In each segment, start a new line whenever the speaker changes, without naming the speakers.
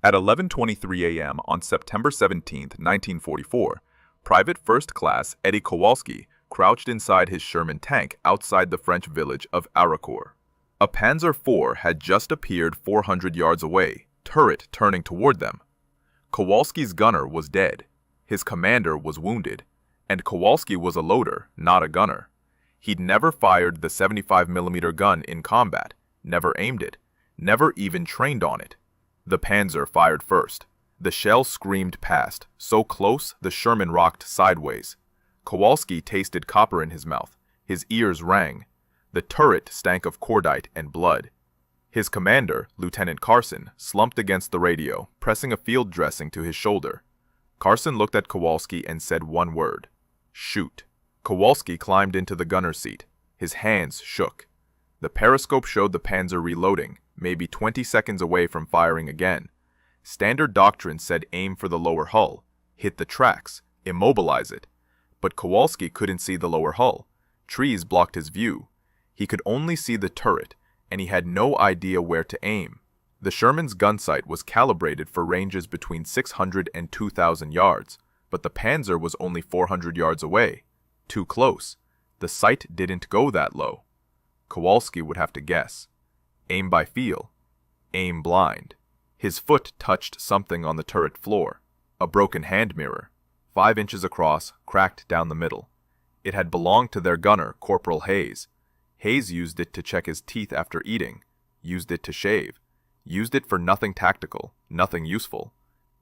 At 11:23 a.m. on September 17, 1944, Private First Class Eddie Kowalski crouched inside his Sherman tank outside the French village of Arracourt. A Panzer IV had just appeared 400 yards away, turret turning toward them. Kowalski's gunner was dead, his commander was wounded, and Kowalski was a loader, not a gunner. He'd never fired the 75mm gun in combat, never aimed it, never even trained on it. The Panzer fired first. The shell screamed past, so close the Sherman rocked sideways. Kowalski tasted copper in his mouth. His ears rang. The turret stank of cordite and blood. His commander, Lieutenant Carson, slumped against the radio, pressing a field dressing to his shoulder. Carson looked at Kowalski and said one word: "Shoot." Kowalski climbed into the gunner's seat. His hands shook. The periscope showed the Panzer reloading, maybe 20 seconds away from firing again. Standard doctrine said aim for the lower hull, hit the tracks, immobilize it. But Kowalski couldn't see the lower hull. Trees blocked his view. He could only see the turret, and he had no idea where to aim. The Sherman's gun sight was calibrated for ranges between 600 and 2,000 yards, but the Panzer was only 400 yards away. Too close. The sight didn't go that low. Kowalski would have to guess. Aim by feel. Aim blind. His foot touched something on the turret floor. A broken hand mirror, 5 inches across, cracked down the middle. It had belonged to their gunner, Corporal Hayes. Hayes used it to check his teeth after eating, used it to shave, used it for nothing tactical, nothing useful,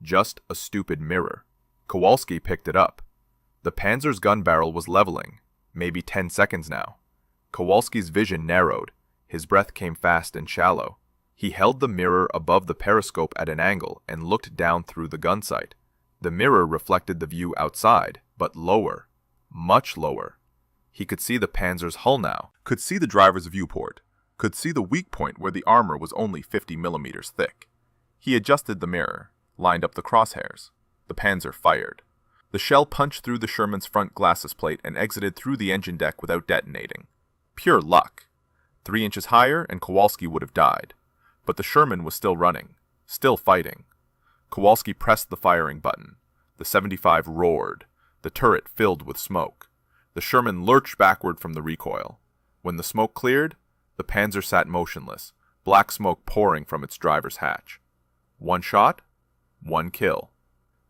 just a stupid mirror. Kowalski picked it up. The Panzer's gun barrel was leveling, maybe 10 seconds now. Kowalski's vision narrowed. His breath came fast and shallow. He held the mirror above the periscope at an angle and looked down through the gun sight. The mirror reflected the view outside, but lower, much lower. He could see the Panzer's hull now, could see the driver's viewport, could see the weak point where the armor was only 50mm thick. He adjusted the mirror, lined up the crosshairs. The Panzer fired. The shell punched through the Sherman's front glasses plate and exited through the engine deck without detonating. Pure luck. 3 inches higher and Kowalski would have died. But the Sherman was still running, still fighting. Kowalski pressed the firing button. The 75 roared. The turret filled with smoke. The Sherman lurched backward from the recoil. When the smoke cleared, the Panzer sat motionless, black smoke pouring from its driver's hatch. 1 shot, 1 kill.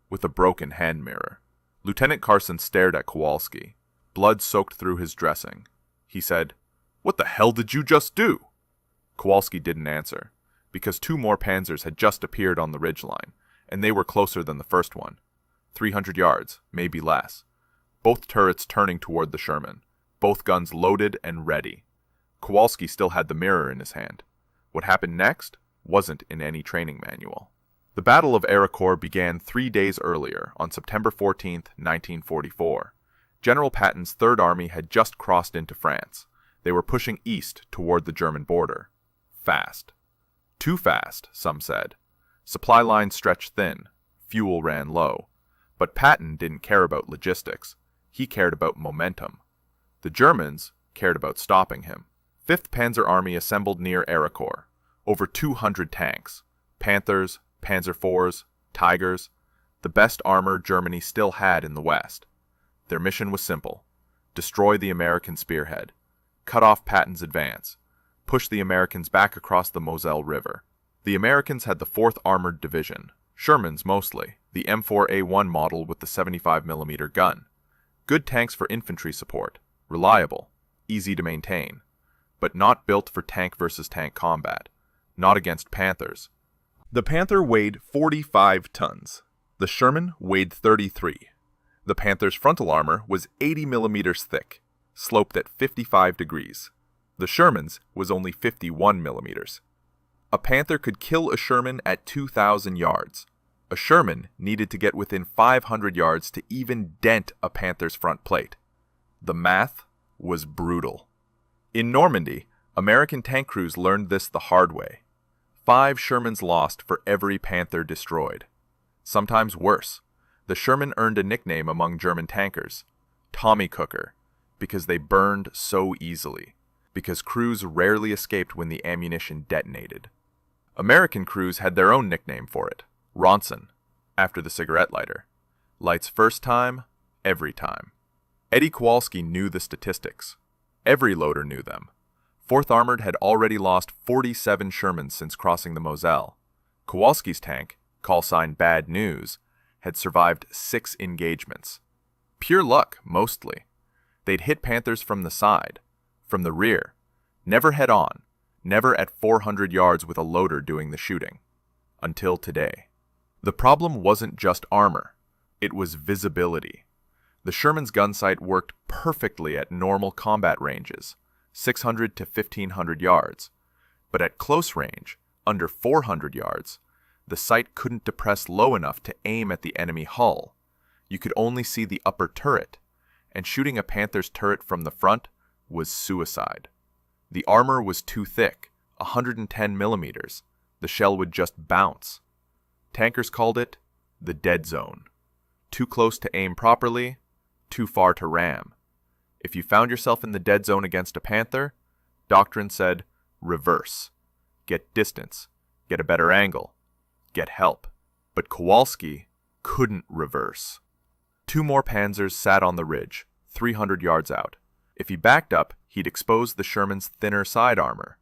With a broken hand mirror. Lieutenant Carson stared at Kowalski. Blood soaked through his dressing. He said, "What the hell did you just do?" Kowalski didn't answer, because 2 more Panzers had just appeared on the ridgeline, and they were closer than the first one. 300 yards, maybe less. Both turrets turning toward the Sherman, both guns loaded and ready. Kowalski still had the mirror in his hand. What happened next wasn't in any training manual. The Battle of Arracourt began 3 days earlier, on September 14, 1944. General Patton's Third Army had just crossed into France. They were pushing east toward the German border. Fast. Too fast, some said. Supply lines stretched thin. Fuel ran low. But Patton didn't care about logistics. He cared about momentum. The Germans cared about stopping him. 5th Panzer Army assembled near Arracourt. Over 200 tanks. Panthers, Panzer IVs, Tigers. The best armor Germany still had in the West. Their mission was simple. Destroy the American spearhead. Cut off Patton's advance. Push the Americans back across the Moselle River. The Americans had the 4th Armored Division. Shermans mostly. The M4A1 model with the 75mm gun. Good tanks for infantry support. Reliable. Easy to maintain. But not built for tank versus tank combat. Not against Panthers. The Panther weighed 45 tons. The Sherman weighed 33. The Panther's frontal armor was 80mm thick, sloped at 55 degrees. The Sherman's was only 51mm. A Panther could kill a Sherman at 2,000 yards. A Sherman needed to get within 500 yards to even dent a Panther's front plate. The math was brutal. In Normandy, American tank crews learned this the hard way. 5 Shermans lost for every Panther destroyed. Sometimes worse. The Sherman earned a nickname among German tankers, Tommy Cooker, because they burned so easily, because crews rarely escaped when the ammunition detonated. American crews had their own nickname for it, Ronson, after the cigarette lighter. Lights first time, every time. Eddie Kowalski knew the statistics. Every loader knew them. 4th Armored had already lost 47 Shermans since crossing the Moselle. Kowalski's tank, call sign Bad News, had survived 6 engagements. Pure luck, mostly. They'd hit Panthers from the side, from the rear, never head on, never at 400 yards with a loader doing the shooting. Until today. The problem wasn't just armor, it was visibility. The Sherman's gun sight worked perfectly at normal combat ranges, 600 to 1500 yards, but at close range, under 400 yards, the sight couldn't depress low enough to aim at the enemy hull. You could only see the upper turret, and shooting a Panther's turret from the front was suicide. The armor was too thick, 110 millimeters. The shell would just bounce. Tankers called it the dead zone. Too close to aim properly, too far to ram. If you found yourself in the dead zone against a Panther, doctrine said, reverse. Get distance, get a better angle, get help. But Kowalski couldn't reverse. 2 more Panzers sat on the ridge, 300 yards out. If he backed up, he'd expose the Sherman's thinner side armor.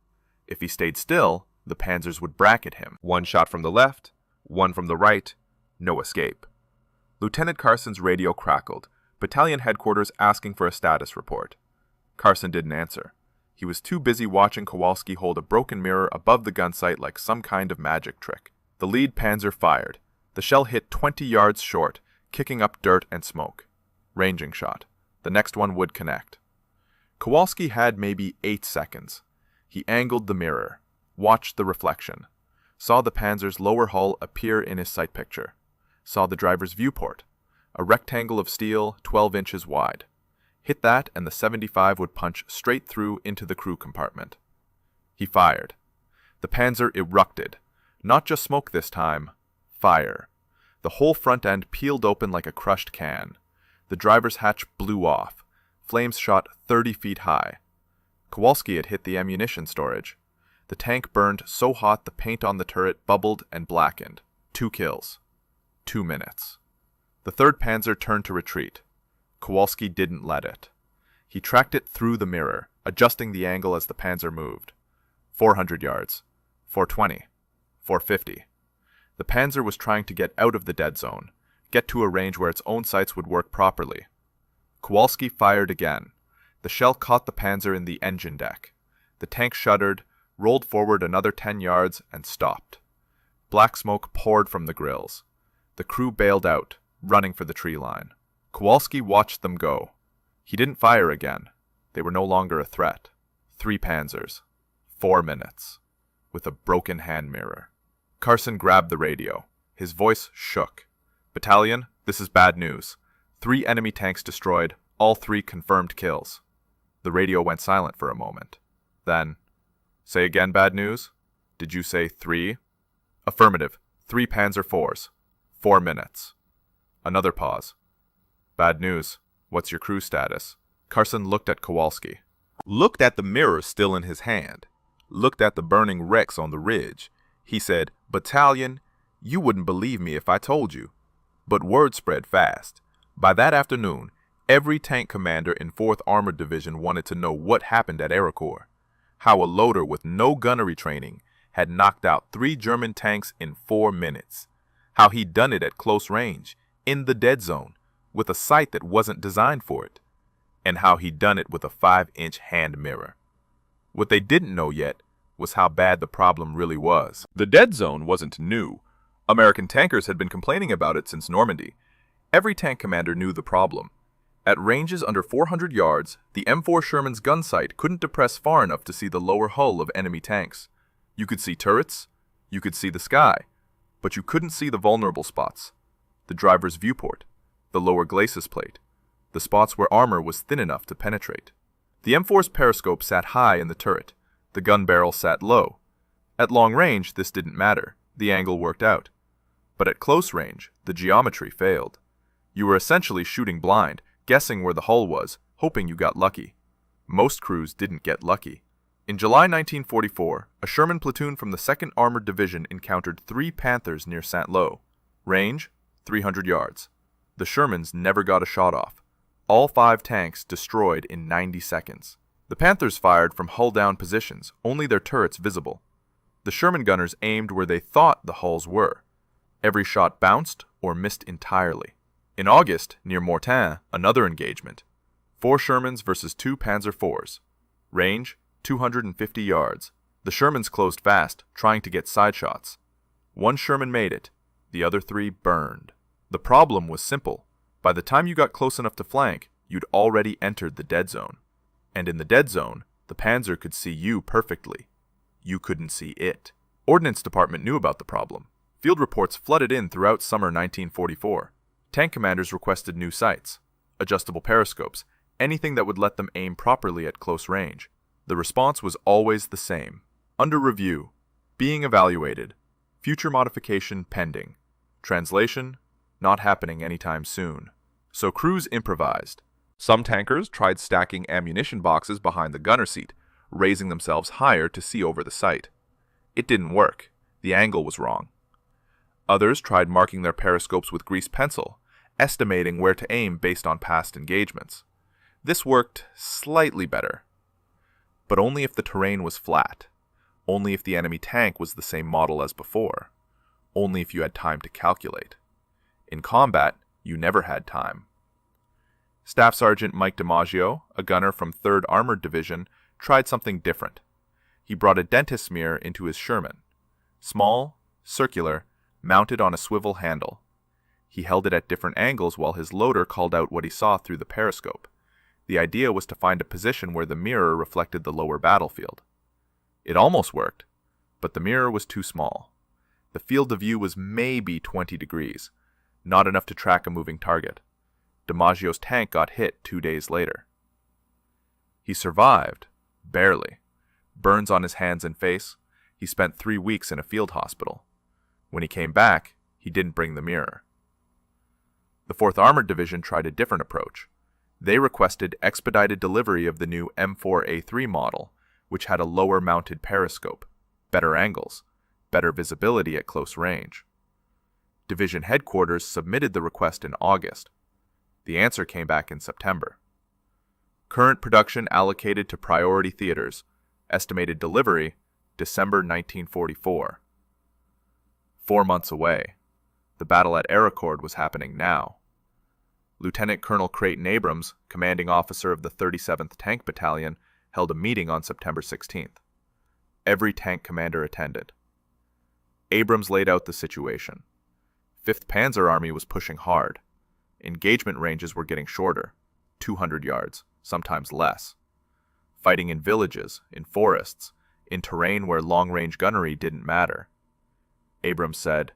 If he stayed still, the Panzers would bracket him. 1 shot from the left, 1 from the right, no escape. Lieutenant Carson's radio crackled, battalion headquarters asking for a status report. Carson didn't answer. He was too busy watching Kowalski hold a broken mirror above the gun sight like some kind of magic trick. The lead Panzer fired. The shell hit 20 yards short, kicking up dirt and smoke. Ranging shot. The next one would connect. Kowalski had maybe 8 seconds. He angled the mirror, watched the reflection, saw the Panzer's lower hull appear in his sight picture, saw the driver's viewport, a rectangle of steel 12 inches wide. Hit that and the 75 would punch straight through into the crew compartment. He fired. The Panzer erupted. Not just smoke this time, fire. The whole front end peeled open like a crushed can. The driver's hatch blew off. Flames shot 30 feet high. Kowalski had hit the ammunition storage. The tank burned so hot the paint on the turret bubbled and blackened. 2 kills. 2 minutes. The 3rd Panzer turned to retreat. Kowalski didn't let it. He tracked it through the mirror, adjusting the angle as the Panzer moved. 400 yards. 420. 450. The Panzer was trying to get out of the dead zone, get to a range where its own sights would work properly. Kowalski fired again. The shell caught the Panzer in the engine deck. The tank shuddered, rolled forward another 10 yards, and stopped. Black smoke poured from the grills. The crew bailed out, running for the tree line. Kowalski watched them go. He didn't fire again. They were no longer a threat. 3 Panzers. 4 minutes. With a broken hand mirror. Carson grabbed the radio. His voice shook. Battalion, this is bad news. 3 enemy tanks destroyed, all 3 confirmed kills. The radio went silent for a moment. Then, say again bad news? Did you say 3? Affirmative. 3 Panzer IVs. 4 minutes. Another pause. Bad news. What's your crew status? Carson looked at Kowalski. Looked at the mirror still in his hand. Looked at the burning wrecks on the ridge. He said, Battalion, you wouldn't believe me if I told you. But word spread fast. By that afternoon, every tank commander in 4th Armored Division wanted to know what happened at Arracourt. How a loader with no gunnery training had knocked out 3 German tanks in 4 minutes. How he'd done it at close range, in the dead zone, with a sight that wasn't designed for it. And how he'd done it with a 5-inch hand mirror. What they didn't know yet was how bad the problem really was. The dead zone wasn't new. American tankers had been complaining about it since Normandy. Every tank commander knew the problem. At ranges under 400 yards, the M4 Sherman's gun sight couldn't depress far enough to see the lower hull of enemy tanks. You could see turrets, you could see the sky, but you couldn't see the vulnerable spots. The driver's viewport, the lower glacis plate, the spots where armor was thin enough to penetrate. The M4's periscope sat high in the turret. The gun barrel sat low. At long range, this didn't matter. The angle worked out. But at close range, the geometry failed. You were essentially shooting blind, guessing where the hull was, hoping you got lucky. Most crews didn't get lucky. In July 1944, a Sherman platoon from the 2nd Armored Division encountered 3 Panthers near Saint-Lô. Range, 300 yards. The Shermans never got a shot off. All 5 tanks destroyed in 90 seconds. The Panthers fired from hull-down positions, only their turrets visible. The Sherman gunners aimed where they thought the hulls were. Every shot bounced or missed entirely. In August, near Mortain, another engagement. 4 Shermans versus 2 Panzer IVs. Range, 250 yards. The Shermans closed fast, trying to get side shots. 1 Sherman made it. The other 3 burned. The problem was simple. By the time you got close enough to flank, you'd already entered the dead zone. And in the dead zone, the Panzer could see you perfectly. You couldn't see it. Ordnance Department knew about the problem. Field reports flooded in throughout summer 1944. Tank commanders requested new sights, adjustable periscopes, anything that would let them aim properly at close range. The response was always the same. Under review. Being evaluated. Future modification pending. Translation, not happening anytime soon. So crews improvised. Some tankers tried stacking ammunition boxes behind the gunner seat, raising themselves higher to see over the sight. It didn't work. The angle was wrong. Others tried marking their periscopes with grease pencil, estimating where to aim based on past engagements. This worked slightly better. But only if the terrain was flat. Only if the enemy tank was the same model as before. Only if you had time to calculate. In combat, you never had time. Staff Sergeant Mike DiMaggio, a gunner from 3rd Armored Division, tried something different. He brought a dentist's mirror into his Sherman. Small, circular, mounted on a swivel handle. He held it at different angles while his loader called out what he saw through the periscope. The idea was to find a position where the mirror reflected the lower battlefield. It almost worked, but the mirror was too small. The field of view was maybe 20 degrees, not enough to track a moving target. DiMaggio's tank got hit 2 days later. He survived, barely. Burns on his hands and face. He spent 3 weeks in a field hospital. When he came back, he didn't bring the mirror. The 4th Armored Division tried a different approach. They requested expedited delivery of the new M4A3 model, which had a lower mounted periscope, better angles, better visibility at close range. Division headquarters submitted the request in August. The answer came back in September. Current production allocated to priority theaters. Estimated delivery, December 1944. 4 months away. The battle at Arracourt was happening now. Lieutenant Colonel Creighton Abrams, commanding officer of the 37th Tank Battalion, held a meeting on September 16th. Every tank commander attended. Abrams laid out the situation. 5th Panzer Army was pushing hard. Engagement ranges were getting shorter, 200 yards, sometimes less. Fighting in villages, in forests, in terrain where long-range gunnery didn't matter. Abrams said,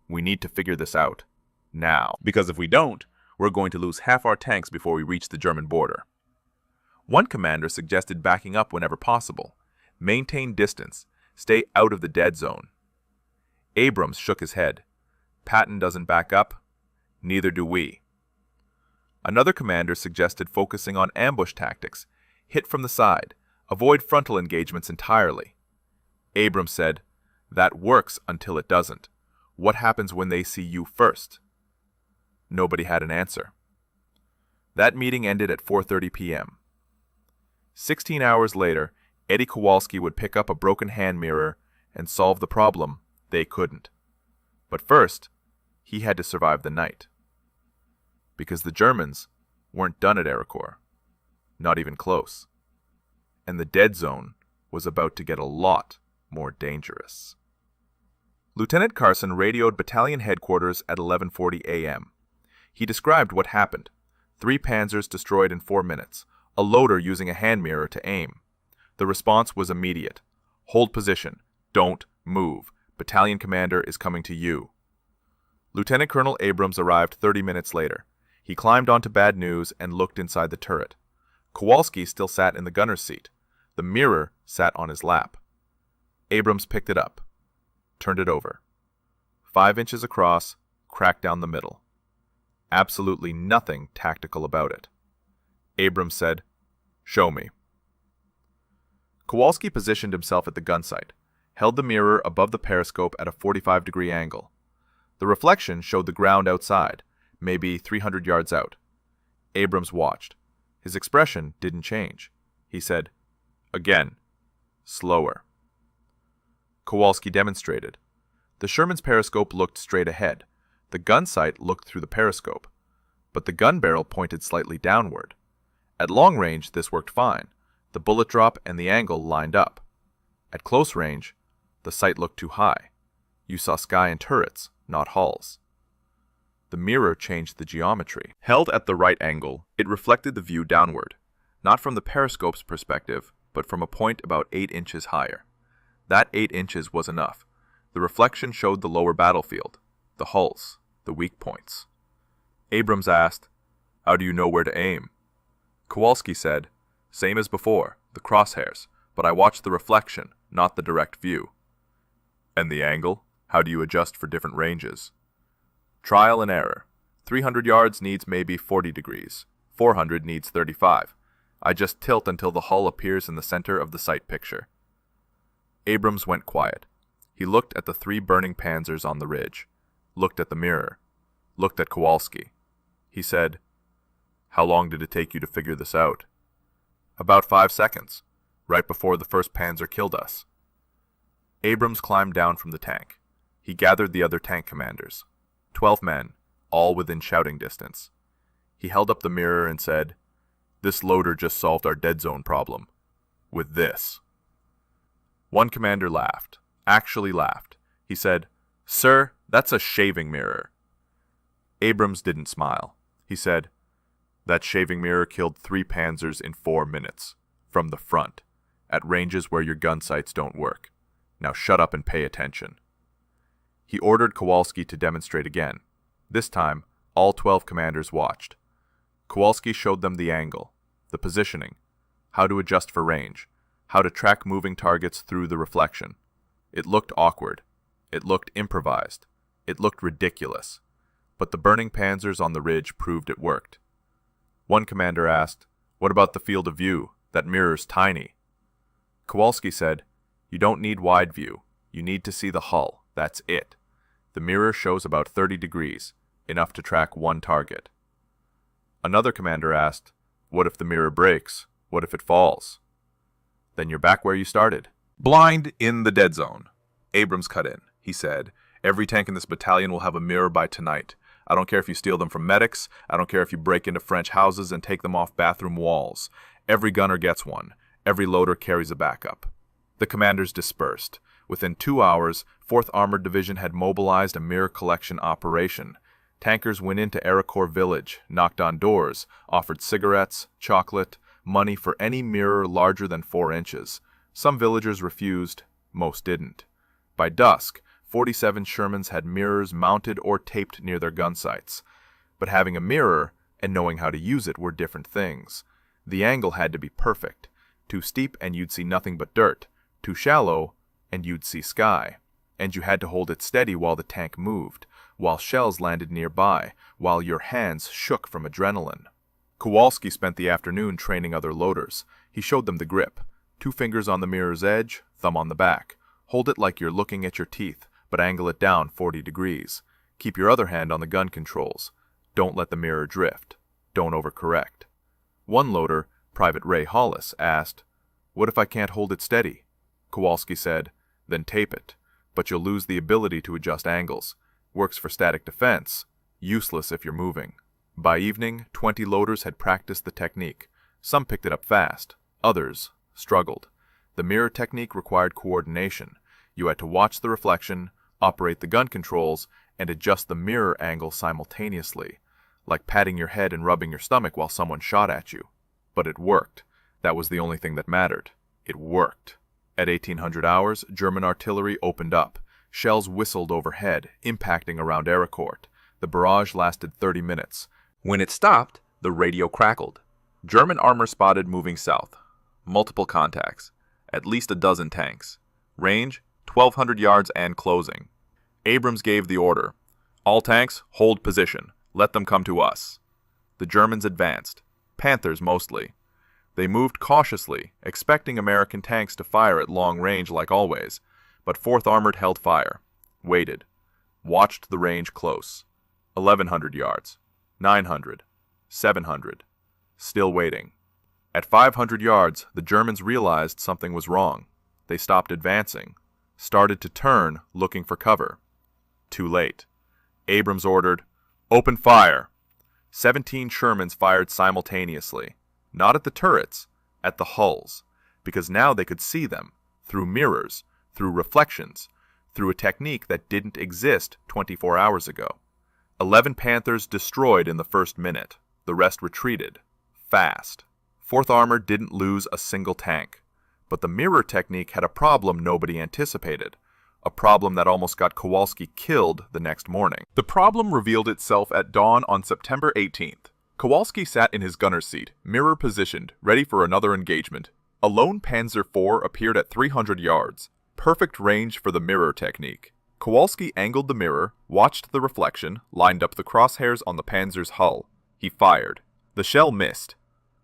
"We need to figure this out, now, because if we don't, we're going to lose half our tanks before we reach the German border." One commander suggested backing up whenever possible, maintain distance, stay out of the dead zone. Abrams shook his head. Patton doesn't back up, neither do we. Another commander suggested focusing on ambush tactics, hit from the side, avoid frontal engagements entirely. Abrams said, "That works until it doesn't. What happens when they see you first?" Nobody had an answer. That meeting ended at 4:30 p.m. 16 hours later, Eddie Kowalski would pick up a broken hand mirror and solve the problem they couldn't. But first, he had to survive the night. Because the Germans weren't done at Arracourt. Not even close. And the dead zone was about to get a lot more dangerous. Lieutenant Carson radioed battalion headquarters at 11:40 a.m. He described what happened. 3 Panzers destroyed in 4 minutes, a loader using a hand mirror to aim. The response was immediate. Hold position. Don't move. Battalion commander is coming to you. Lieutenant Colonel Abrams arrived 30 minutes later. He climbed onto Bad News and looked inside the turret. Kowalski still sat in the gunner's seat. The mirror sat on his lap. Abrams picked it up, turned it over. 5 inches across, cracked down the middle. Absolutely nothing tactical about it. Abrams said, "Show me." Kowalski positioned himself at the gun sight, held the mirror above the periscope at a 45-degree angle. The reflection showed the ground outside, maybe 300 yards out. Abrams watched. His expression didn't change. He said, "Again. Slower." Kowalski demonstrated. The Sherman's periscope looked straight ahead. The gun sight looked through the periscope, but the gun barrel pointed slightly downward. At long range, this worked fine. The bullet drop and the angle lined up. At close range, the sight looked too high. You saw sky and turrets, not hulls. The mirror changed the geometry. Held at the right angle, it reflected the view downward, not from the periscope's perspective, but from a point about 8 inches higher. That 8 inches was enough. The reflection showed the lower battlefield, the hulls, the weak points. Abrams asked, "How do you know where to aim?" Kowalski said, "Same as before, the crosshairs, but I watch the reflection, not the direct view." "And the angle? How do you adjust for different ranges?" "Trial and error. 300 yards needs maybe 40 degrees. 400 needs 35. I just tilt until the hull appears in the center of the sight picture." Abrams went quiet. He looked at the 3 burning Panzers on the ridge, looked at the mirror, looked at Kowalski. He said, "How long did it take you to figure this out?" "About 5 seconds, right before the first Panzer killed us." Abrams climbed down from the tank. He gathered the other tank commanders, 12 men, all within shouting distance. He held up the mirror and said, "This loader just solved our dead zone problem. With this." One commander laughed, actually laughed. He said, "Sir, that's a shaving mirror." Abrams didn't smile. He said, "That shaving mirror killed 3 Panzers in 4 minutes, from the front, at ranges where your gun sights don't work. Now shut up and pay attention." He ordered Kowalski to demonstrate again. This time, all 12 commanders watched. Kowalski showed them the angle, the positioning, how to adjust for range, how to track moving targets through the reflection. It looked awkward. It looked improvised. It looked ridiculous. But the burning Panzers on the ridge proved it worked. One commander asked, "What about the field of view? That mirror's tiny." Kowalski said, "You don't need wide view. You need to see the hull. That's it. The mirror shows about 30 degrees, enough to track one target." Another commander asked, "What if the mirror breaks? What if it falls?" "Then you're back where you started." Blind in the dead zone. Abrams cut in. He said, "Every tank in this battalion will have a mirror by tonight. I don't care if you steal them from medics. I don't care if you break into French houses and take them off bathroom walls. Every gunner gets one. Every loader carries a backup." The commanders dispersed. Within 2 hours, 4th Armored Division had mobilized a mirror collection operation. Tankers went into Arracourt village, knocked on doors, offered cigarettes, chocolate, money for any mirror larger than 4 inches. Some villagers refused, most didn't. By dusk, 47 Shermans had mirrors mounted or taped near their gun sights. But having a mirror and knowing how to use it were different things. The angle had to be perfect. Too steep and you'd see nothing but dirt. Too shallow and you'd see sky. And you had to hold it steady while the tank moved, while shells landed nearby, while your hands shook from adrenaline. Kowalski spent the afternoon training other loaders. He showed them the grip. 2 fingers on the mirror's edge, thumb on the back. Hold it like you're looking at your teeth, but angle it down 40 degrees. Keep your other hand on the gun controls. Don't let the mirror drift. Don't overcorrect. One loader, Private Ray Hollis, asked, "What if I can't hold it steady?" Kowalski said, "Then tape it. But you'll lose the ability to adjust angles. Works for static defense. Useless if you're moving." By evening, 20 loaders had practiced the technique. Some picked it up fast. Others struggled. The mirror technique required coordination. You had to watch the reflection, operate the gun controls, and adjust the mirror angle simultaneously, like patting your head and rubbing your stomach while someone shot at you. But it worked. That was the only thing that mattered. It worked. At 1800 hours, German artillery opened up. Shells whistled overhead, impacting around Arracourt. The barrage lasted 30 minutes. When it stopped, the radio crackled. German armor spotted moving south. Multiple contacts. At least a dozen tanks. Range, 1,200 yards and closing. Abrams gave the order. "All tanks, hold position. Let them come to us." The Germans advanced. Panthers mostly. They moved cautiously, expecting American tanks to fire at long range like always, but 4th Armored held fire, waited, watched the range close. 1,100 yards, 900, 700, still waiting. At 500 yards, the Germans realized something was wrong. They stopped advancing, started to turn, looking for cover. Too late. Abrams ordered, "Open fire!" 17 Shermans fired simultaneously, not at the turrets, at the hulls, because now they could see them, through mirrors, through reflections, through a technique that didn't exist 24 hours ago. 11 Panthers destroyed in the first minute. The rest retreated. Fast. 4th Armored didn't lose a single tank. But the mirror technique had a problem nobody anticipated. A problem that almost got Kowalski killed the next morning. The problem revealed itself at dawn on September 18th. Kowalski sat in his gunner's seat, mirror positioned, ready for another engagement. A lone Panzer IV appeared at 300 yards. Perfect range for the mirror technique. Kowalski angled the mirror, watched the reflection, lined up the crosshairs on the Panzer's hull. He fired. The shell missed.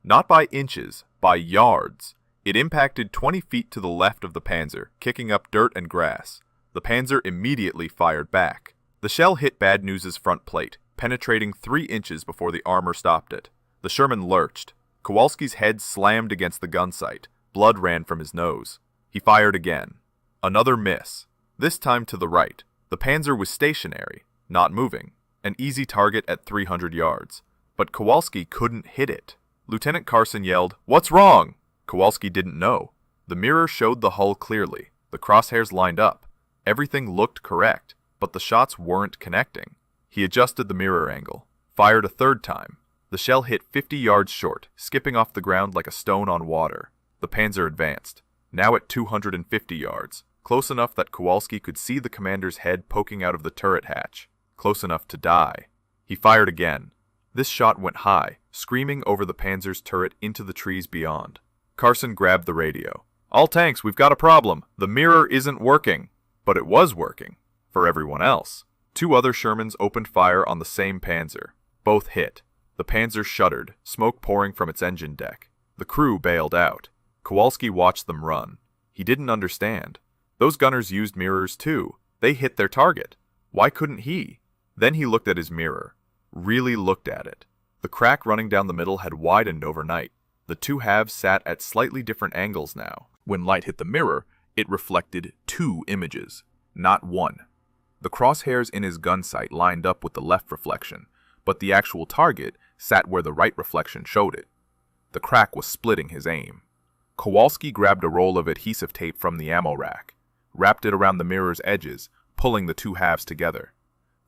Not by inches, by yards. It impacted 20 feet to the left of the Panzer, kicking up dirt and grass. The Panzer immediately fired back. The shell hit Bad News's front plate, penetrating 3 inches before the armor stopped it. The Sherman lurched. Kowalski's head slammed against the gun sight. Blood ran from his nose. He fired again. Another miss. This time to the right. The Panzer was stationary, not moving. An easy target at 300 yards. But Kowalski couldn't hit it. Lieutenant Carson yelled, "What's wrong?" Kowalski didn't know. The mirror showed the hull clearly. The crosshairs lined up. Everything looked correct, but the shots weren't connecting. He adjusted the mirror angle. Fired a third time. The shell hit 50 yards short, skipping off the ground like a stone on water. The Panzer advanced, now at 250 yards, close enough that Kowalski could see the commander's head poking out of the turret hatch, close enough to die. He fired again. This shot went high, screaming over the Panzer's turret into the trees beyond. Carson grabbed the radio. "All tanks, we've got a problem. The mirror isn't working." But it was working. For everyone else. 2 other Shermans opened fire on the same Panzer. Both hit. The Panzer shuddered, smoke pouring from its engine deck. The crew bailed out. Kowalski watched them run. He didn't understand. Those gunners used mirrors too. They hit their target. Why couldn't he? Then he looked at his mirror. Really looked at it. The crack running down the middle had widened overnight. The 2 halves sat at slightly different angles now. When light hit the mirror, it reflected 2 images, not 1. The crosshairs in his gun sight lined up with the left reflection, but the actual target sat where the right reflection showed it. The crack was splitting his aim. Kowalski grabbed a roll of adhesive tape from the ammo rack, wrapped it around the mirror's edges, pulling the 2 halves together.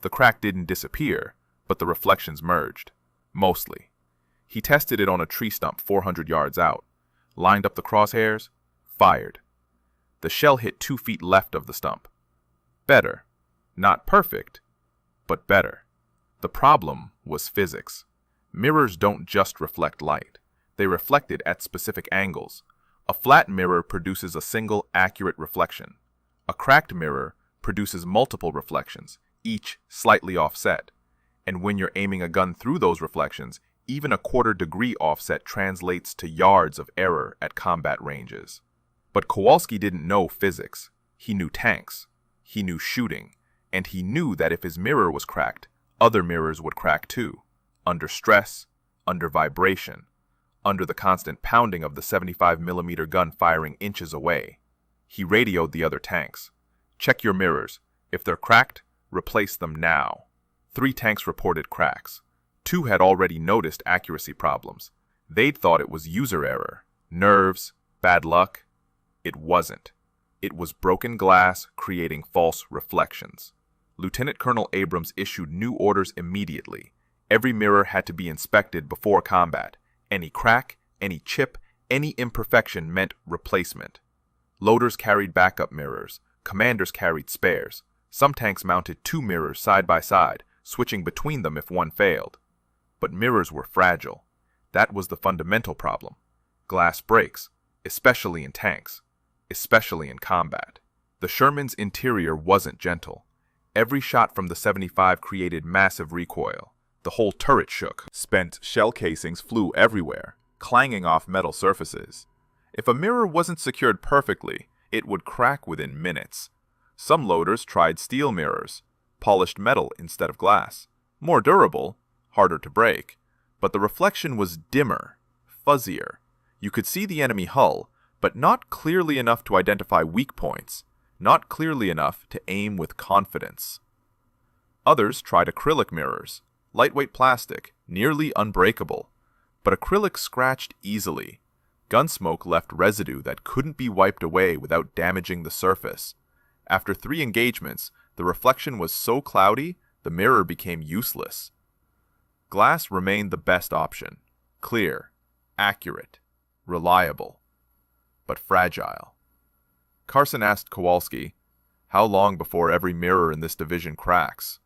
The crack didn't disappear, but the reflections merged. Mostly. He tested it on a tree stump 400 yards out, lined up the crosshairs, fired. The shell hit 2 feet left of the stump. Better. Not perfect, but better. The problem was physics. Mirrors don't just reflect light. They reflect it at specific angles. A flat mirror produces a single accurate reflection. A cracked mirror produces multiple reflections, each slightly offset. And when you're aiming a gun through those reflections, even a 1/4 degree offset translates to yards of error at combat ranges. But Kowalski didn't know physics. He knew tanks. He knew shooting. And he knew that if his mirror was cracked, other mirrors would crack too. Under stress, under vibration, under the constant pounding of the 75mm gun firing inches away. He radioed the other tanks. "Check your mirrors. If they're cracked, replace them now." 3 tanks reported cracks. 2 had already noticed accuracy problems. They'd thought it was user error, nerves, bad luck. It wasn't. It was broken glass creating false reflections. Lieutenant Colonel Abrams issued new orders immediately. Every mirror had to be inspected before combat. Any crack, any chip, any imperfection meant replacement. Loaders carried backup mirrors. Commanders carried spares. Some tanks mounted 2 mirrors side by side, switching between them if one failed. But mirrors were fragile. That was the fundamental problem. Glass breaks, especially in tanks, especially in combat. The Sherman's interior wasn't gentle. Every shot from the 75 created massive recoil. The whole turret shook. Spent shell casings flew everywhere. clanging off metal surfaces. If a mirror wasn't secured perfectly, it would crack within minutes. Some loaders tried steel mirrors, polished metal instead of glass. More durable, harder to break, but the reflection was dimmer, fuzzier. You could see the enemy hull, but not clearly enough to identify weak points, not clearly enough to aim with confidence. Others tried acrylic mirrors, lightweight plastic, nearly unbreakable, but acrylic scratched easily. Gunsmoke left residue that couldn't be wiped away without damaging the surface. After 3 engagements, the reflection was so cloudy, the mirror became useless. Glass remained the best option. Clear, accurate, reliable, but fragile. Carson asked Kowalski, "How long before every mirror in this division cracks?"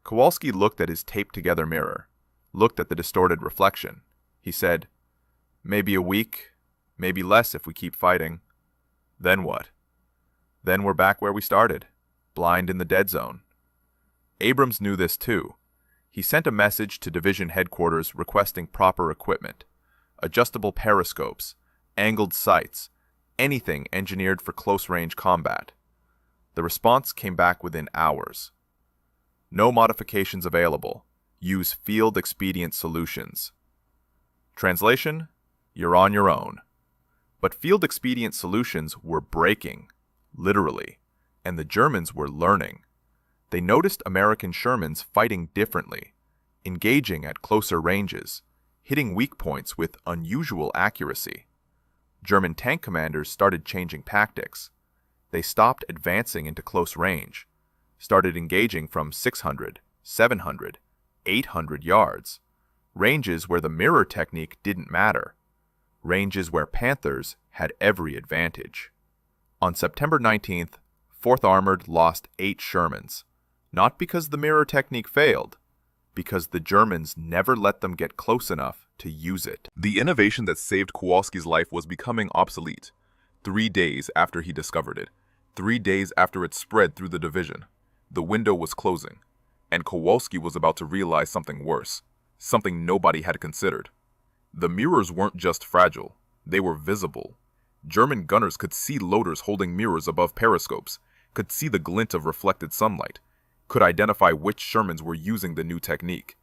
Kowalski looked at his taped-together mirror, looked at the distorted reflection. He said, "Maybe a week, maybe less if we keep fighting." Then what? Then we're back where we started, blind in the dead zone. Abrams knew this too. He sent a message to division headquarters requesting proper equipment, adjustable periscopes, angled sights, anything engineered for close-range combat. The response came back within hours. No modifications available. Use field expedient solutions. Translation: you're on your own. But field expedient solutions were breaking, literally, and the Germans were learning. They noticed American Shermans fighting differently, engaging at closer ranges, hitting weak points with unusual accuracy. German tank commanders started changing tactics. They stopped advancing into close range, started engaging from 600, 700, 800 yards, ranges where the mirror technique didn't matter, ranges where Panthers had every advantage. On September 19th, 4th Armored lost 8 Shermans, not because the mirror technique failed, because the Germans never let them get close enough to use it. The innovation that saved Kowalski's life was becoming obsolete 3 days after he discovered it, 3 days after it spread through the division. The window was closing, and Kowalski was about to realize something worse, something nobody had considered. The mirrors weren't just fragile, they were visible. German gunners could see loaders holding mirrors above periscopes, could see the glint of reflected sunlight, could identify which Shermans were using the new technique,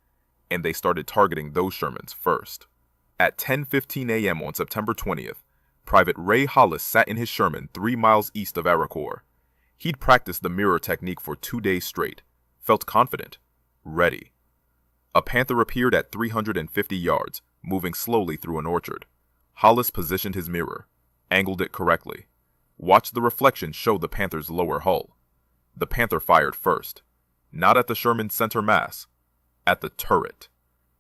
and they started targeting those Shermans first. At 10:15 a.m. on September 20th, Private Ray Hollis sat in his Sherman 3 miles east of Arracourt. He'd practiced the mirror technique for 2 days straight, felt confident, ready. A Panther appeared at 350 yards, moving slowly through an orchard. Hollis positioned his mirror, angled it correctly, watched the reflection show the Panther's lower hull. The Panther fired first, not at the Sherman's center mass, at the turret.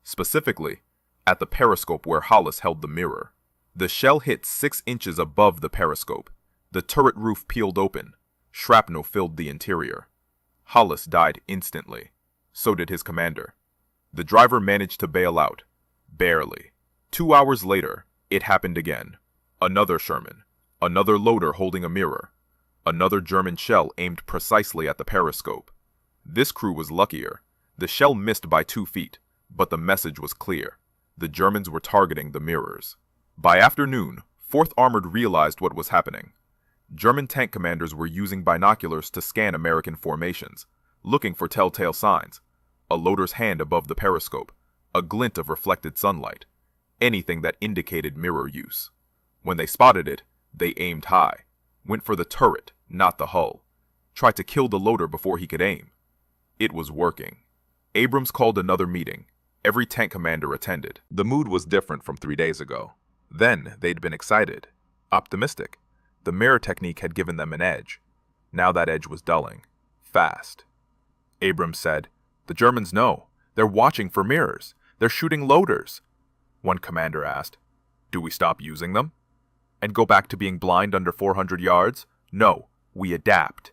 Specifically, at the periscope where Hollis held the mirror. The shell hit 6 inches above the periscope. The turret roof peeled open. Shrapnel filled the interior. Hollis died instantly. So did his commander. The driver managed to bail out. Barely. 2 hours later, it happened again. Another Sherman. Another loader holding a mirror. Another German shell aimed precisely at the periscope. This crew was luckier. The shell missed by 2 feet, but the message was clear. The Germans were targeting the mirrors. By afternoon, 4th Armored realized what was happening. German tank commanders were using binoculars to scan American formations, looking for telltale signs. A loader's hand above the periscope, a glint of reflected sunlight, anything that indicated mirror use. When they spotted it, they aimed high, went for the turret, not the hull, tried to kill the loader before he could aim. It was working. Abrams called another meeting. Every tank commander attended. The mood was different from 3 days ago. Then they'd been excited, optimistic. The mirror technique had given them an edge. Now that edge was dulling. Fast. Abrams said, "The Germans know. They're watching for mirrors. They're shooting loaders." One commander asked, "Do we stop using them? And go back to being blind under 400 yards? No, we adapt."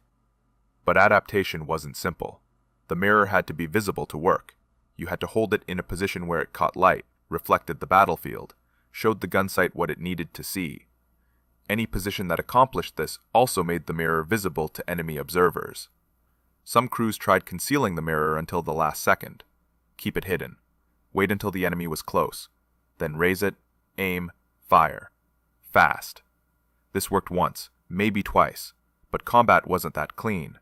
But adaptation wasn't simple. The mirror had to be visible to work. You had to hold it in a position where it caught light, reflected the battlefield, showed the gun sight what it needed to see. Any position that accomplished this also made the mirror visible to enemy observers. Some crews tried concealing the mirror until the last second. Keep it hidden. Wait until the enemy was close. Then raise it, aim, fire. Fast. This worked once, maybe twice, but combat wasn't that clean.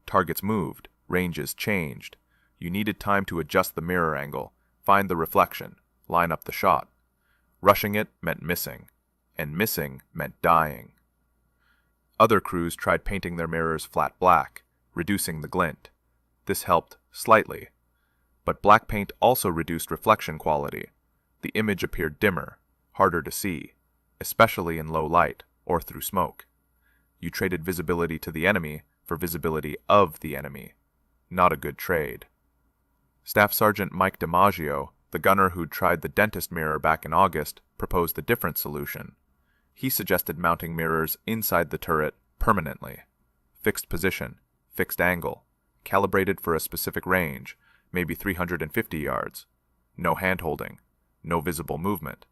Targets moved, ranges changed. You needed time to adjust the mirror angle, find the reflection, line up the shot. Rushing it meant missing, and missing meant dying. Other crews tried painting their mirrors flat black, reducing the glint. This helped slightly. But black paint also reduced reflection quality. The image appeared dimmer, harder to see, especially in low light or through smoke. You traded visibility to the enemy for visibility of the enemy. Not a good trade. Staff Sergeant Mike DiMaggio, the gunner who'd tried the dentist mirror back in August, proposed a different solution. He suggested mounting mirrors inside the turret permanently. Fixed position, fixed angle, calibrated for a specific range, maybe 350 yards. No hand-holding, no visible movement.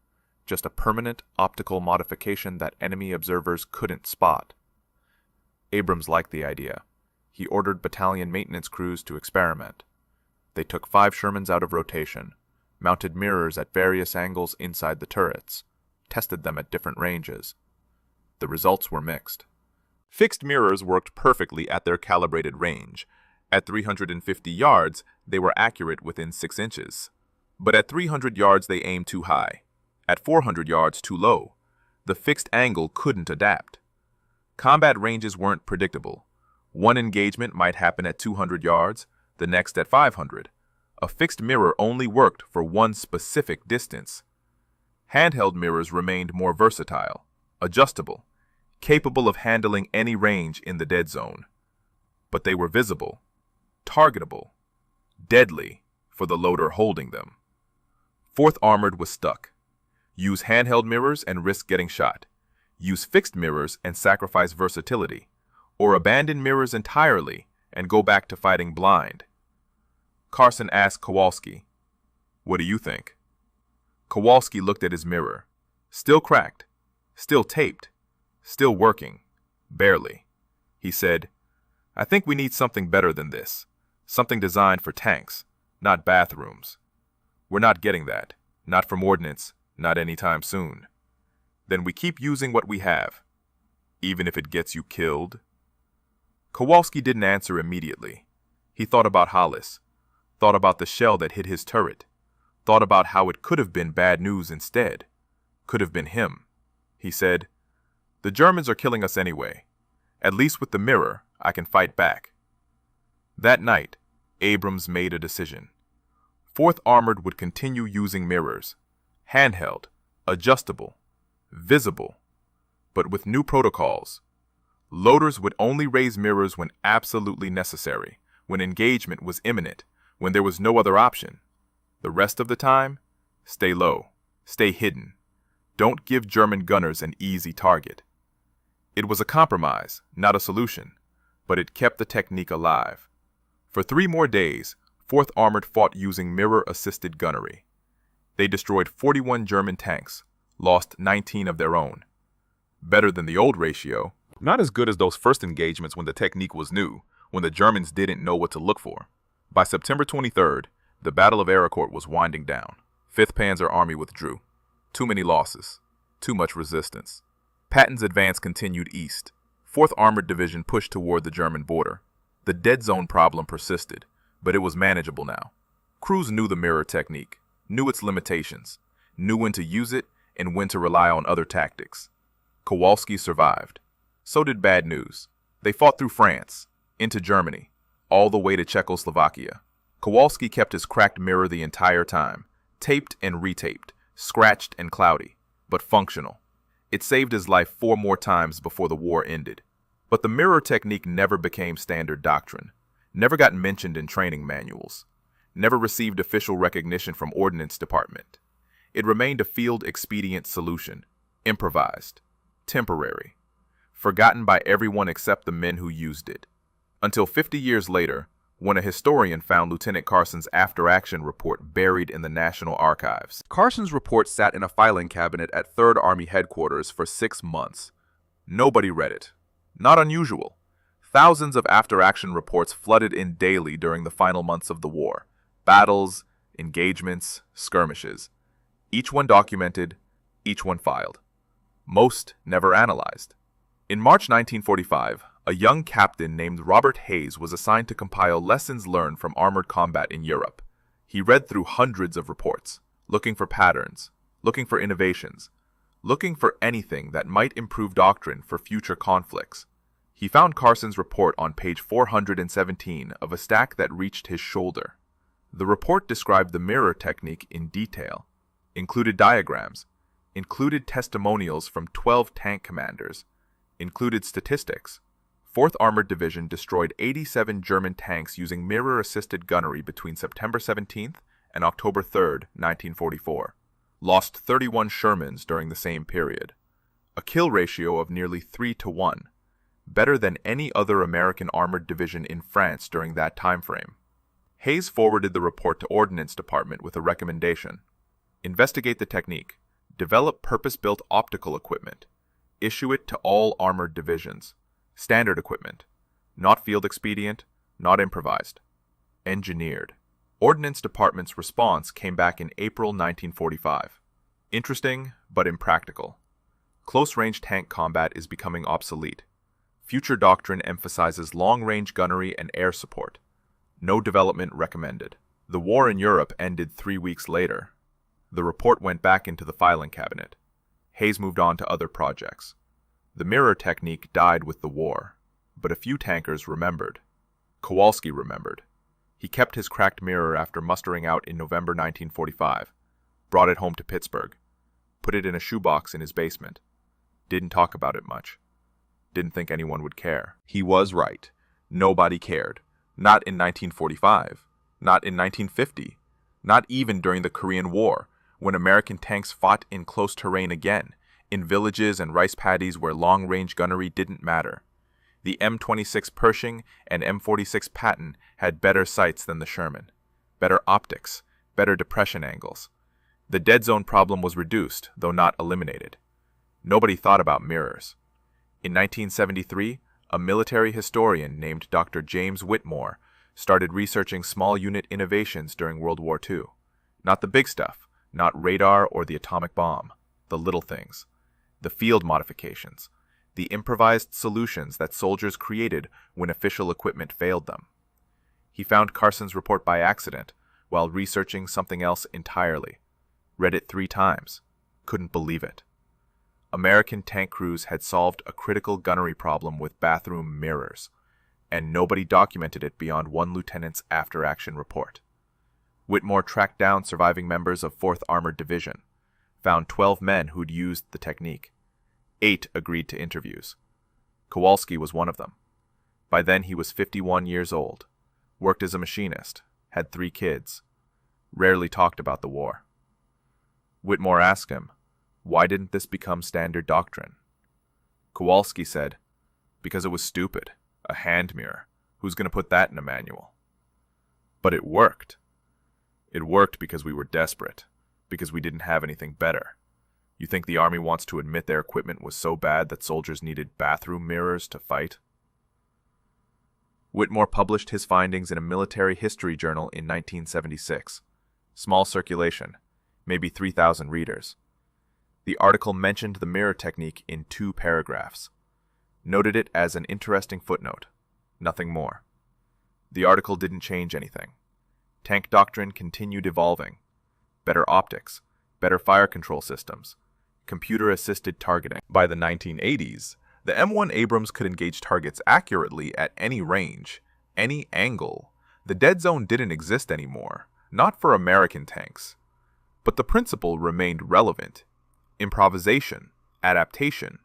Just a permanent optical modification that enemy observers couldn't spot. Abrams liked the idea. He ordered battalion maintenance crews to experiment. They took 5 Shermans out of rotation, mounted mirrors at various angles inside the turrets, tested them at different ranges. The results were mixed. Fixed mirrors worked perfectly at their calibrated range. At 350 yards, they were accurate within 6 inches. But at 300 yards, they aimed too high. At 400 yards, too low. The fixed angle couldn't adapt. Combat ranges weren't predictable. One engagement might happen at 200 yards, the next at 500. A fixed mirror only worked for one specific distance. Handheld mirrors remained more versatile, adjustable, capable of handling any range in the dead zone. But they were visible, targetable, deadly for the loader holding them. 4th Armored was stuck. Use handheld mirrors and risk getting shot. Use fixed mirrors and sacrifice versatility. Or abandon mirrors entirely and go back to fighting blind. Carson asked Kowalski, "What do you think?" Kowalski looked at his mirror. Still cracked, still taped, still working, barely. He said, "I think we need something better than this. Something designed for tanks, not bathrooms. We're not getting that, not from ordnance, not anytime soon. Then we keep using what we have, even if it gets you killed." Kowalski didn't answer immediately. He thought about Hollis, thought about the shell that hit his turret, thought about how it could have been bad news instead, could have been him. He said, "The Germans are killing us anyway. At least with the mirror, I can fight back." That night, Abrams made a decision. 4th Armored would continue using mirrors, handheld, adjustable, visible, but with new protocols. Loaders would only raise mirrors when absolutely necessary, when engagement was imminent, when there was no other option. The rest of the time, stay low, stay hidden. Don't give German gunners an easy target. It was a compromise, not a solution, but it kept the technique alive. For 3 more days, 4th Armored fought using mirror-assisted gunnery. They destroyed 41 German tanks, lost 19 of their own. Better than the old ratio. Not as good as those first engagements when the technique was new, when the Germans didn't know what to look for. By September 23rd, the Battle of Arracourt was winding down. 5th Panzer Army withdrew. Too many losses. Too much resistance. Patton's advance continued east. 4th Armored Division pushed toward the German border. The dead zone problem persisted, but it was manageable now. Crews knew the mirror technique, knew its limitations, knew when to use it and when to rely on other tactics. Kowalski survived. So did bad news. They fought through France, into Germany, all the way to Czechoslovakia. Kowalski kept his cracked mirror the entire time, taped and retaped, scratched and cloudy, but functional. It saved his life 4 more times before the war ended. But the mirror technique never became standard doctrine, never got mentioned in training manuals, never received official recognition from Ordnance Department. It remained a field expedient solution, improvised, temporary, forgotten by everyone except the men who used it. Until 50 years later, when a historian found Lieutenant Carson's after-action report buried in the National Archives. Carson's report sat in a filing cabinet at 3rd Army headquarters for 6 months. Nobody read it. Not unusual. Thousands of after-action reports flooded in daily during the final months of the war. Battles, engagements, skirmishes. Each one documented, each one filed. Most never analyzed. In March 1945, a young captain named Robert Hayes was assigned to compile lessons learned from armored combat in Europe. He read through hundreds of reports, looking for patterns, looking for innovations, looking for anything that might improve doctrine for future conflicts. He found Carson's report on page 417 of a stack that reached his shoulder. The report described the mirror technique in detail, included diagrams, included testimonials from 12 tank commanders, included statistics. 4th Armored Division destroyed 87 German tanks using mirror-assisted gunnery between September 17th and October 3rd, 1944. Lost 31 Shermans during the same period. A kill ratio of nearly 3-to-1, better than any other American armored division in France during that time frame. Hayes forwarded the report to Ordnance Department with a recommendation. Investigate the technique. Develop purpose-built optical equipment. Issue it to all armored divisions. Standard equipment. Not field expedient, not improvised. Engineered. Ordnance Department's response came back in April 1945. Interesting, but impractical. Close-range tank combat is becoming obsolete. Future doctrine emphasizes long-range gunnery and air support. No development recommended. The war in Europe ended 3 weeks later. The report went back into the filing cabinet. Hayes moved on to other projects. The mirror technique died with the war, but a few tankers remembered. Kowalski remembered. He kept his cracked mirror after mustering out in November 1945, brought it home to Pittsburgh, put it in a shoebox in his basement. Didn't talk about it much. Didn't think anyone would care. He was right. Nobody cared. Not in 1945. Not in 1950. Not even during the Korean War, when American tanks fought in close terrain again, in villages and rice paddies where long-range gunnery didn't matter. The M26 Pershing and M46 Patton had better sights than the Sherman, better optics, better depression angles. The dead zone problem was reduced, though not eliminated. Nobody thought about mirrors. In 1973, a military historian named Dr. James Whitmore started researching small unit innovations during World War II. Not the big stuff, not radar or the atomic bomb, the little things, the field modifications, the improvised solutions that soldiers created when official equipment failed them. He found Carson's report by accident while researching something else entirely. Read it 3 times. Couldn't believe it. American tank crews had solved a critical gunnery problem with bathroom mirrors, and nobody documented it beyond one lieutenant's after-action report. Whitmore tracked down surviving members of 4th Armored Division, found 12 men who'd used the technique. 8 agreed to interviews. Kowalski was one of them. By then he was 51 years old, worked as a machinist, had 3 kids, rarely talked about the war. Whitmore asked him, why didn't this become standard doctrine? Kowalski said, because it was stupid, a hand mirror. Who's going to put that in a manual? But it worked. It worked because we were desperate, because we didn't have anything better. You think the Army wants to admit their equipment was so bad that soldiers needed bathroom mirrors to fight? Whitmore published his findings in a military history journal in 1976. Small circulation, maybe 3,000 readers. The article mentioned the mirror technique in 2 paragraphs. Noted it as an interesting footnote. Nothing more. The article didn't change anything. Tank doctrine continued evolving. Better optics, better fire control systems, computer-assisted targeting. By the 1980s, the M1 Abrams could engage targets accurately at any range, any angle. The dead zone didn't exist anymore, not for American tanks. But the principle remained relevant. Improvisation, adaptation,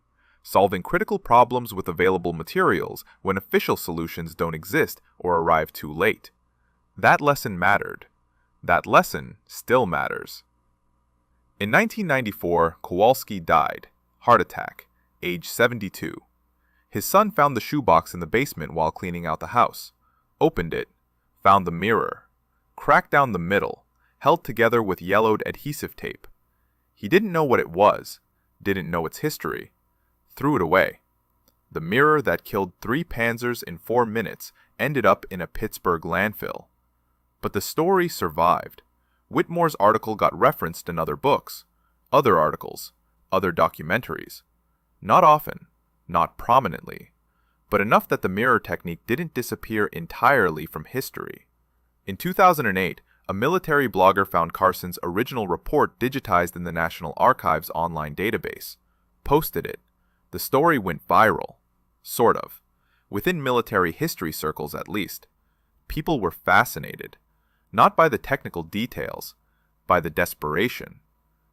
solving critical problems with available materials when official solutions don't exist or arrive too late. That lesson mattered. That lesson still matters. In 1994, Kowalski died, heart attack, age 72. His son found the shoebox in the basement while cleaning out the house, opened it, found the mirror, cracked down the middle, held together with yellowed adhesive tape. He didn't know what it was, didn't know its history, threw it away. The mirror that killed 3 Panzers in 4 minutes ended up in a Pittsburgh landfill. But the story survived. Whitmore's article got referenced in other books, other articles, other documentaries. Not often, not prominently, but enough that the mirror technique didn't disappear entirely from history. In 2008, a military blogger found Carson's original report digitized in the National Archives online database, posted it. The story went viral. Sort of. Within military history circles at least. People were fascinated, not by the technical details, by the desperation,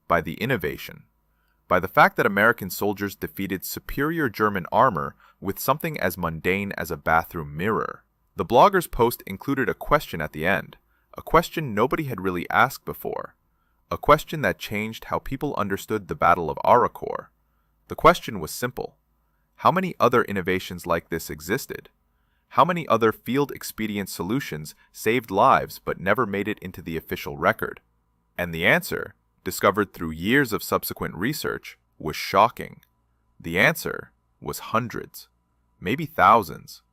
by the innovation, by the fact that American soldiers defeated superior German armor with something as mundane as a bathroom mirror. The blogger's post included a question at the end, a question nobody had really asked before, a question that changed how people understood the Battle of Arracourt. The question was simple. How many other innovations like this existed? How many other field expedient solutions saved lives but never made it into the official record? And the answer, discovered through years of subsequent research, was shocking. The answer was hundreds, maybe thousands.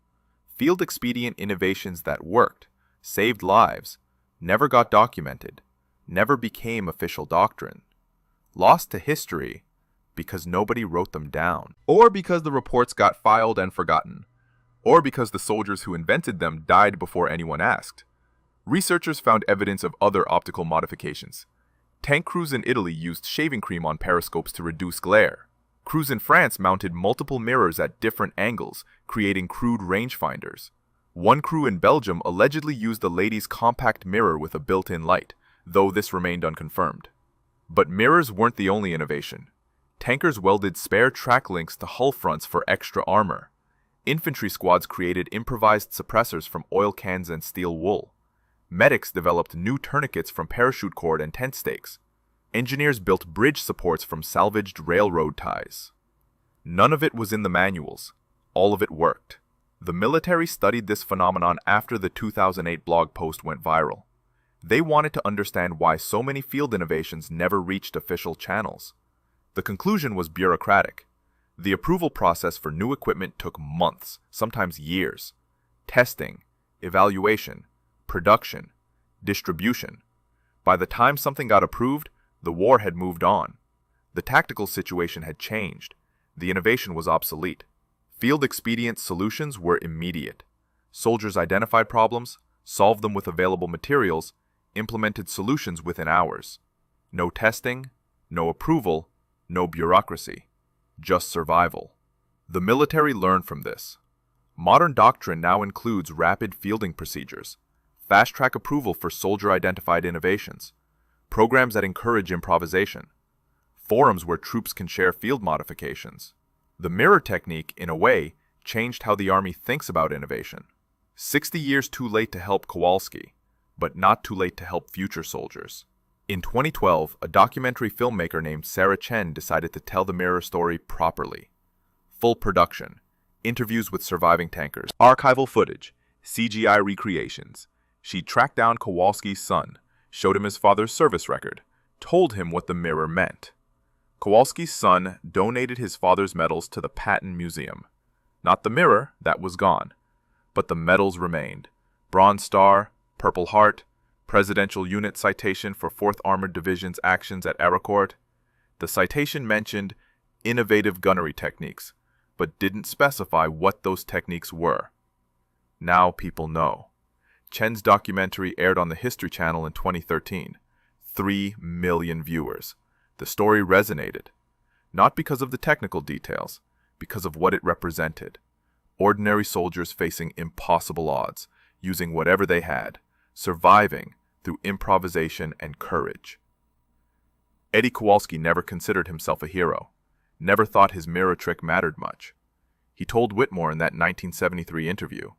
Field expedient innovations that worked, saved lives, never got documented, never became official doctrine. Lost to history because nobody wrote them down. Or because the reports got filed and forgotten. Or because the soldiers who invented them died before anyone asked. Researchers found evidence of other optical modifications. Tank crews in Italy used shaving cream on periscopes to reduce glare. Crews in France mounted multiple mirrors at different angles, creating crude rangefinders. One crew in Belgium allegedly used a lady's compact mirror with a built-in light, though this remained unconfirmed. But mirrors weren't the only innovation. Tankers welded spare track links to hull fronts for extra armor. Infantry squads created improvised suppressors from oil cans and steel wool. Medics developed new tourniquets from parachute cord and tent stakes. Engineers built bridge supports from salvaged railroad ties. None of it was in the manuals. All of it worked. The military studied this phenomenon after the 2008 blog post went viral. They wanted to understand why so many field innovations never reached official channels. The conclusion was bureaucratic. The approval process for new equipment took months, sometimes years. Testing, evaluation, production, distribution. By the time something got approved, the war had moved on. The tactical situation had changed. The innovation was obsolete. Field expedient solutions were immediate. Soldiers identified problems, solved them with available materials, implemented solutions within hours. No testing, no approval, no bureaucracy. Just survival. The military learned from this. Modern doctrine now includes rapid fielding procedures, fast-track approval for soldier-identified innovations, programs that encourage improvisation, forums where troops can share field modifications. The mirror technique, in a way, changed how the Army thinks about innovation. 60 years too late to help Kowalski, but not too late to help future soldiers. In 2012, a documentary filmmaker named Sarah Chen decided to tell the mirror story properly. Full production, interviews with surviving tankers, archival footage, CGI recreations. She tracked down Kowalski's son, showed him his father's service record, told him what the mirror meant. Kowalski's son donated his father's medals to the Patton Museum. Not the mirror, that was gone, but the medals remained. Bronze Star, Purple Heart, Presidential Unit Citation for 4th Armored Division's actions at Arracourt. The citation mentioned innovative gunnery techniques, but didn't specify what those techniques were. Now people know. Chen's documentary aired on the History Channel in 2013. 3 million viewers. The story resonated, not because of the technical details, because of what it represented. Ordinary soldiers facing impossible odds, using whatever they had, surviving through improvisation and courage. Eddie Kowalski never considered himself a hero, never thought his mirror trick mattered much. He told Whitmore in that 1973 interview,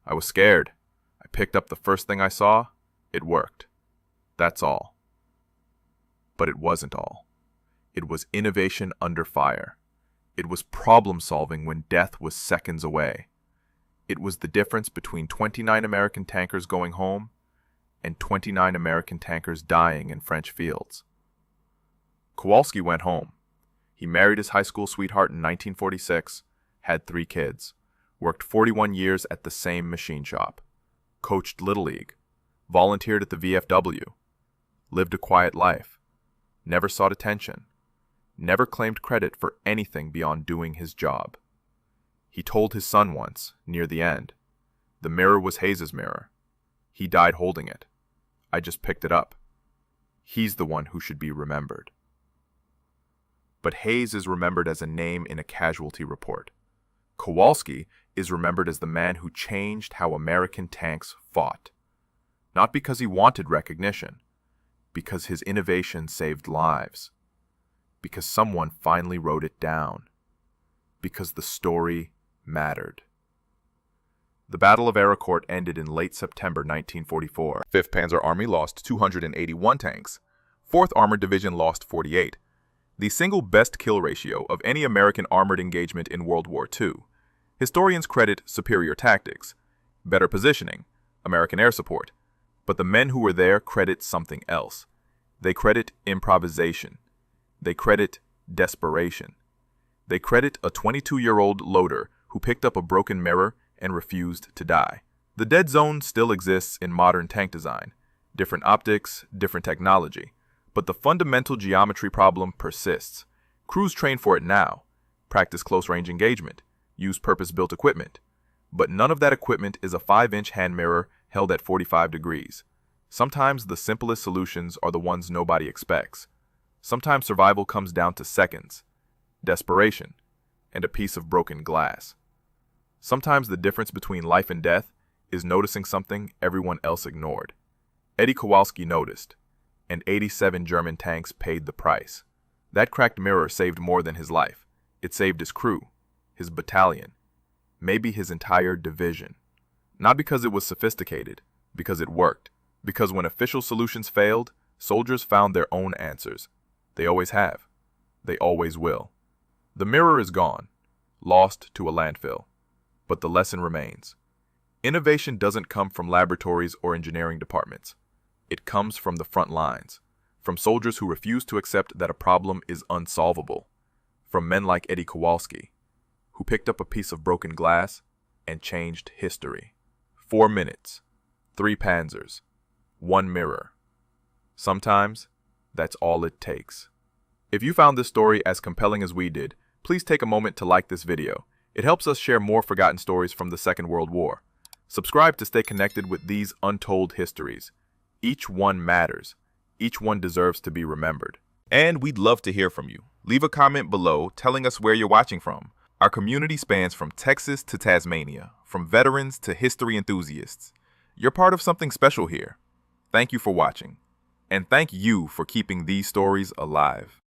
"I was scared. I picked up the first thing I saw. It worked. That's all." But it wasn't all. It was innovation under fire. It was problem solving when death was seconds away. It was the difference between 29 American tankers going home and 29 American tankers dying in French fields. Kowalski went home. He married his high school sweetheart in 1946, had 3 kids, worked 41 years at the same machine shop, coached Little League, volunteered at the VFW, lived a quiet life, never sought attention, never claimed credit for anything beyond doing his job. He told his son once, near the end, "The mirror was Hayes's mirror. He died holding it. I just picked it up. He's the one who should be remembered." But Hayes is remembered as a name in a casualty report. Kowalski is remembered as the man who changed how American tanks fought. Not because he wanted recognition, because his innovation saved lives. Because someone finally wrote it down. Because the story mattered. The Battle of Arracourt ended in late September 1944. 5th Panzer Army lost 281 tanks. 4th Armored Division lost 48. The single best kill ratio of any American armored engagement in World War II. Historians credit superior tactics, better positioning, American air support. But the men who were there credit something else. They credit improvisation. They credit desperation. They credit a 22-year-old loader who picked up a broken mirror and refused to die. The dead zone still exists in modern tank design. Different optics, different technology. But the fundamental geometry problem persists. Crews train for it now, practice close-range engagement, use purpose-built equipment. But none of that equipment is a 5-inch hand mirror held at 45 degrees. Sometimes the simplest solutions are the ones nobody expects. Sometimes survival comes down to seconds, desperation, and a piece of broken glass. Sometimes the difference between life and death is noticing something everyone else ignored. Eddie Kowalski noticed, and 87 German tanks paid the price. That cracked mirror saved more than his life. It saved his crew, his battalion, maybe his entire division. Not because it was sophisticated, because it worked. Because when official solutions failed, soldiers found their own answers. They always have. They always will. The mirror is gone, lost to a landfill. But the lesson remains. Innovation doesn't come from laboratories or engineering departments. It comes from the front lines, from soldiers who refuse to accept that a problem is unsolvable, from men like Eddie Kowalski, who picked up a piece of broken glass and changed history. 4 minutes, 3 panzers, 1 mirror. Sometimes, that's all it takes. If you found this story as compelling as we did, please take a moment to like this video. It helps us share more forgotten stories from the Second World War. Subscribe to stay connected with these untold histories. Each one matters. Each one deserves to be remembered. And we'd love to hear from you. Leave a comment below telling us where you're watching from. Our community spans from Texas to Tasmania, from veterans to history enthusiasts. You're part of something special here. Thank you for watching. And thank you for keeping these stories alive.